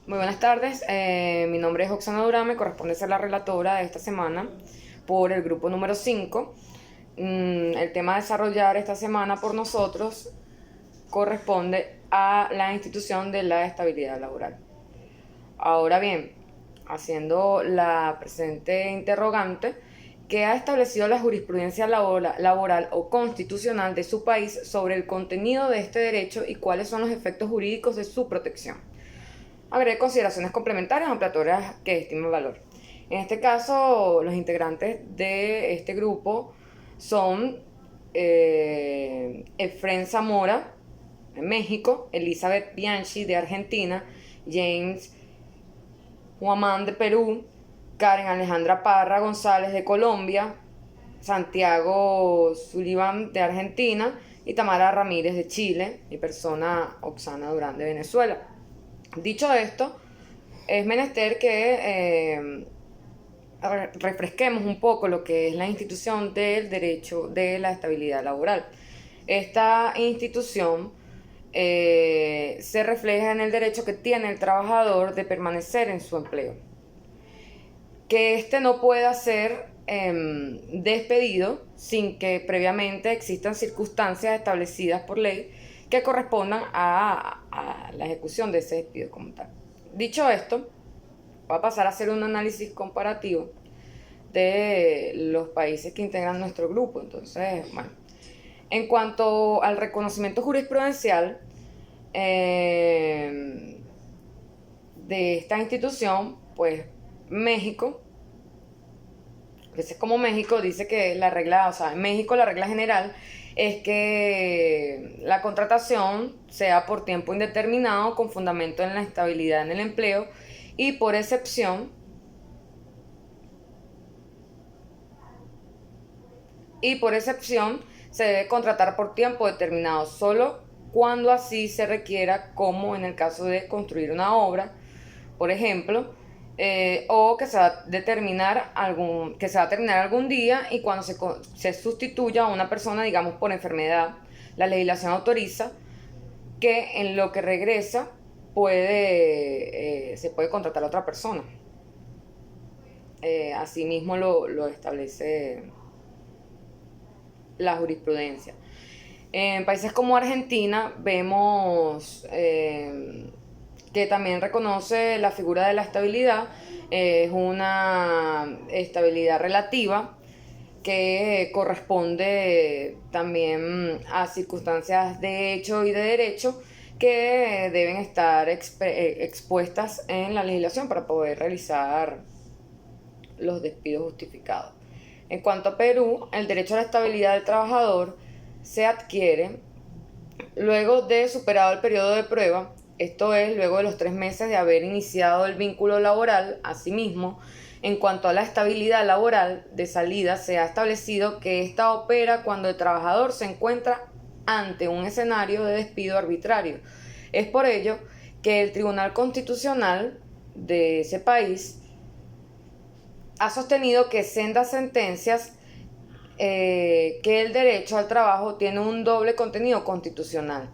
Muy buenas tardes, mi nombre es Oxana Durán, me corresponde ser la relatora de esta semana por el grupo número 5. El tema a desarrollar esta semana por nosotros corresponde a la institución de la estabilidad laboral. Ahora bien, haciendo la presente interrogante, ¿qué ha establecido la jurisprudencia laboral o constitucional de su país sobre el contenido de este derecho y cuáles son los efectos jurídicos de su protección? Agregue consideraciones complementarias o ampliatorias que estimen valor. En este caso, los integrantes de este grupo son Efren Zamora, de México, Elizabeth Bianchi, de Argentina, James Huamán, de Perú, Karen Alejandra Parra González, de Colombia, Santiago Sullivan, de Argentina, y Tamara Ramírez, de Chile, y persona Oxana Durán, de Venezuela. Dicho esto, es menester que refresquemos un poco lo que es la institución del derecho de la estabilidad laboral. Esta institución se refleja en el derecho que tiene el trabajador de permanecer en su empleo, que éste no pueda ser despedido sin que previamente existan circunstancias establecidas por ley que correspondan a la ejecución de ese despido como tal. Dicho esto, va a pasar a hacer un análisis comparativo de los países que integran nuestro grupo. Entonces, bueno, en cuanto al reconocimiento jurisprudencial de esta institución, pues México, veces como México dice que la regla, o sea, en México la regla general es que la contratación sea por tiempo indeterminado con fundamento en la estabilidad en el empleo y por excepción se debe contratar por tiempo determinado solo cuando así se requiera, como en el caso de construir una obra, por ejemplo, o que se va a determinar algún día, y cuando se sustituya a una persona, digamos por enfermedad, la legislación autoriza que en lo que regresa se puede contratar a otra persona. Asimismo lo establece la jurisprudencia. En países como Argentina vemos que también reconoce la figura de la estabilidad. Es una estabilidad relativa que corresponde también a circunstancias de hecho y de derecho que deben estar expuestas en la legislación para poder realizar los despidos justificados. En cuanto a Perú, el derecho a la estabilidad del trabajador se adquiere luego de superado el periodo de prueba, esto es, luego de los 3 meses de haber iniciado el vínculo laboral. Asimismo, en cuanto a la estabilidad laboral de salida, se ha establecido que esta opera cuando el trabajador se encuentra ante un escenario de despido arbitrario. Es por ello que el Tribunal Constitucional de ese país ha sostenido que sendas sentencias que el derecho al trabajo tiene un doble contenido constitucional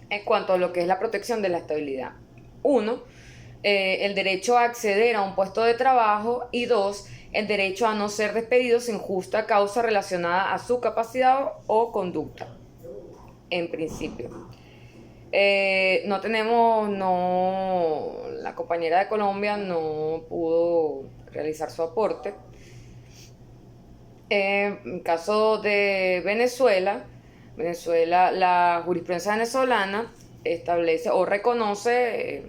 en cuanto a lo que es la protección de la estabilidad. Uno, el derecho a acceder a un puesto de trabajo, y dos, el derecho a no ser despedido sin justa causa relacionada a su capacidad o conducta, en principio. La compañera de Colombia no pudo realizar su aporte. En caso de Venezuela, la jurisprudencia venezolana establece o reconoce,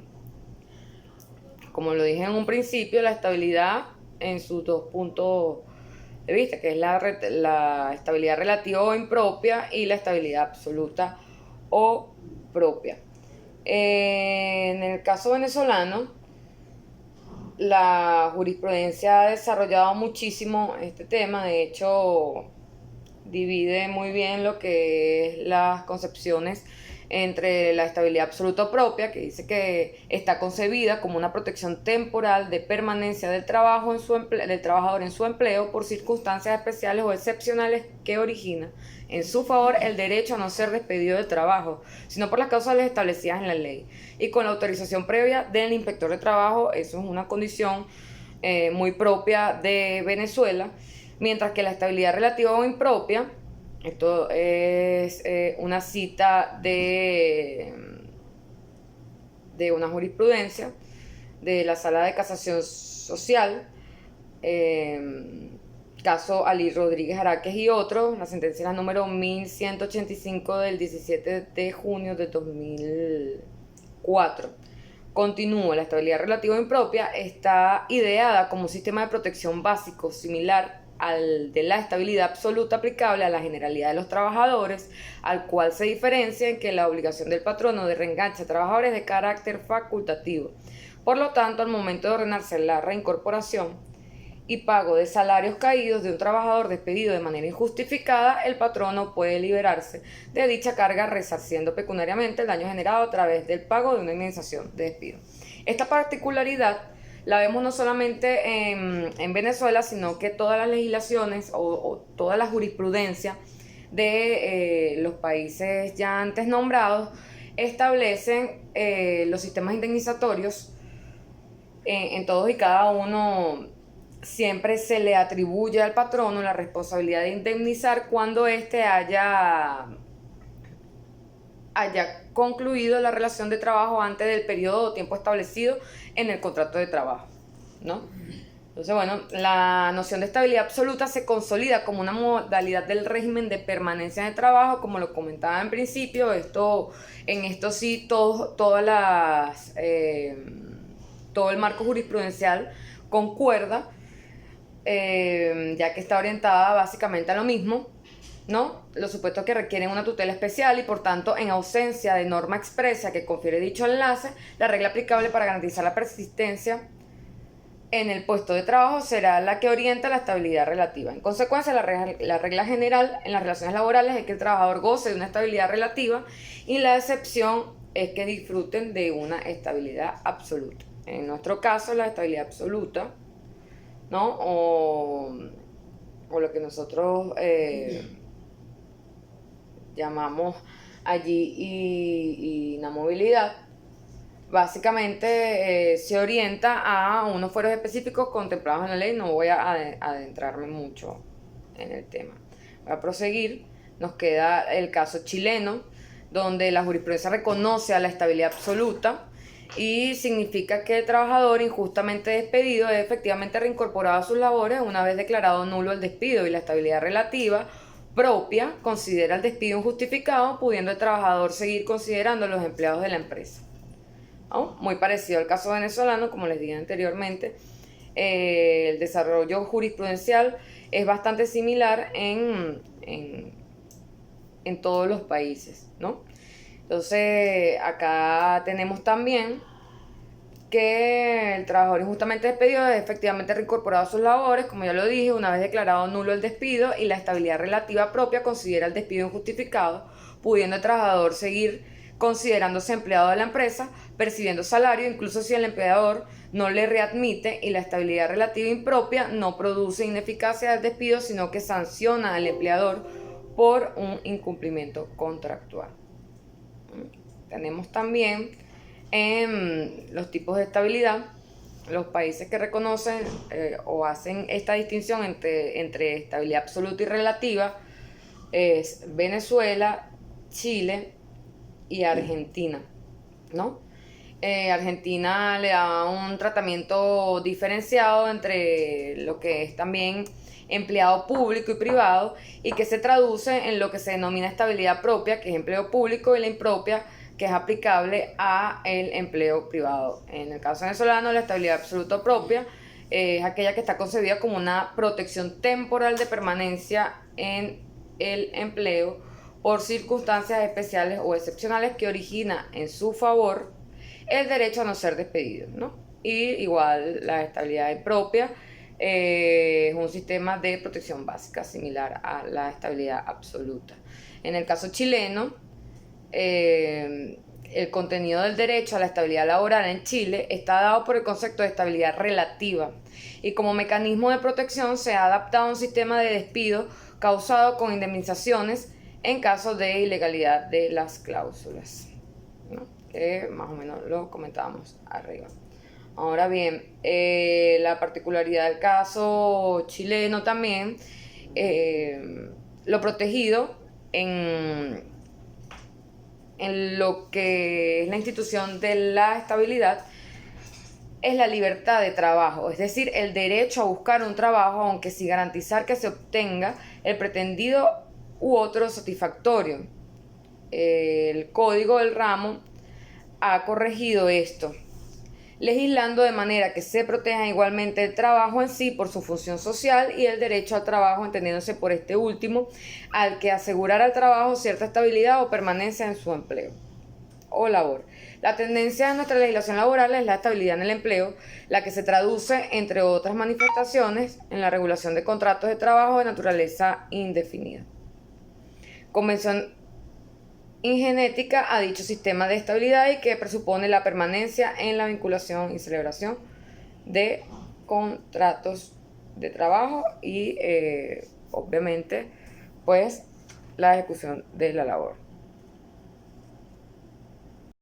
como lo dije en un principio, la estabilidad en sus dos puntos de vista, que es la estabilidad relativa o impropia y la estabilidad absoluta o propia. En el caso venezolano, la jurisprudencia ha desarrollado muchísimo este tema. De hecho, divide muy bien lo que es las concepciones entre la estabilidad absoluta propia, que dice que está concebida como una protección temporal de permanencia del trabajador en su empleo por circunstancias especiales o excepcionales que origina en su favor el derecho a no ser despedido del trabajo, sino por las causas establecidas en la ley, y con la autorización previa del inspector de trabajo. Eso es una condición muy propia de Venezuela, mientras que la estabilidad relativa o impropia, esto es una cita de una jurisprudencia de la Sala de Casación Social, caso Ali Rodríguez Araques y otros. La sentencia es la número 1185 del 17 de junio de 2004. Continúa, la estabilidad relativa o impropia está ideada como un sistema de protección básico similar al de la estabilidad absoluta aplicable a la generalidad de los trabajadores, al cual se diferencia en que la obligación del patrono de reenganche a trabajadores es de carácter facultativo. Por lo tanto, al momento de ordenarse la reincorporación y pago de salarios caídos de un trabajador despedido de manera injustificada, el patrono puede liberarse de dicha carga resarciendo pecuniariamente el daño generado a través del pago de una indemnización de despido. Esta particularidad la vemos no solamente en Venezuela, sino que todas las legislaciones o toda la jurisprudencia de los países ya antes nombrados establecen los sistemas indemnizatorios. En todos y cada uno siempre se le atribuye al patrono la responsabilidad de indemnizar cuando éste haya concluido la relación de trabajo antes del periodo o tiempo establecido en el contrato de trabajo, ¿no? Entonces, bueno, la noción de estabilidad absoluta se consolida como una modalidad del régimen de permanencia de trabajo, como lo comentaba en principio. En esto sí, todo el marco jurisprudencial concuerda, ya que está orientada básicamente a lo mismo, ¿no? Los supuestos que requieren una tutela especial y, por tanto, en ausencia de norma expresa que confiere dicho enlace, la regla aplicable para garantizar la persistencia en el puesto de trabajo será la que orienta la estabilidad relativa. En consecuencia, la regla general en las relaciones laborales es que el trabajador goce de una estabilidad relativa, y la excepción es que disfruten de una estabilidad absoluta. En nuestro caso, la estabilidad absoluta, ¿no? O lo que nosotros llamamos allí inamovilidad, básicamente se orienta a unos fueros específicos contemplados en la ley. No voy a adentrarme mucho en el tema. Voy a proseguir. Nos queda el caso chileno, donde la jurisprudencia reconoce a la estabilidad absoluta y significa que el trabajador injustamente despedido es efectivamente reincorporado a sus labores una vez declarado nulo el despido, y la estabilidad relativa propia considera el despido injustificado, pudiendo el trabajador seguir considerando a los empleados de la empresa, ¿no? Muy parecido al caso venezolano, como les dije anteriormente. El desarrollo jurisprudencial es bastante similar en todos los países, ¿no? Entonces, acá tenemos también que el trabajador injustamente despedido es efectivamente reincorporado a sus labores, como ya lo dije, una vez declarado nulo el despido, y la estabilidad relativa propia considera el despido injustificado, pudiendo el trabajador seguir considerándose empleado de la empresa, percibiendo salario, incluso si el empleador no le readmite, y la estabilidad relativa impropia no produce ineficacia del despido, sino que sanciona al empleador por un incumplimiento contractual. Tenemos también los tipos de estabilidad. Los países que reconocen o hacen esta distinción entre estabilidad absoluta y relativa es Venezuela, Chile y Argentina, ¿no? Argentina le da un tratamiento diferenciado entre lo que es también empleado público y privado, y que se traduce en lo que se denomina estabilidad propia, que es empleo público, y la impropia, que es aplicable a el empleo privado. En el caso venezolano, la estabilidad absoluta propia es aquella que está concebida como una protección temporal de permanencia en el empleo por circunstancias especiales o excepcionales que origina en su favor el derecho a no ser despedido, ¿no? Y igual la estabilidad impropia es un sistema de protección básica similar a la estabilidad absoluta. En el caso chileno, el contenido del derecho a la estabilidad laboral en Chile está dado por el concepto de estabilidad relativa y como mecanismo de protección se ha adaptado a un sistema de despido causado con indemnizaciones en caso de ilegalidad de las cláusulas, ¿no? Que más o menos lo comentábamos arriba. Ahora bien, la particularidad del caso chileno también, lo protegido en lo que es la institución de la estabilidad es la libertad de trabajo, es decir, el derecho a buscar un trabajo, aunque sin garantizar que se obtenga el pretendido u otro satisfactorio. El código del ramo ha corregido esto, legislando de manera que se proteja igualmente el trabajo en sí por su función social y el derecho al trabajo entendiéndose por este último, al que asegurar al trabajo cierta estabilidad o permanencia en su empleo o labor. La tendencia de nuestra legislación laboral es la estabilidad en el empleo, la que se traduce, entre otras manifestaciones, en la regulación de contratos de trabajo de naturaleza indefinida. Convención Ingenética a dicho sistema de estabilidad y que presupone la permanencia en la vinculación y celebración de contratos de trabajo y obviamente pues la ejecución de la labor.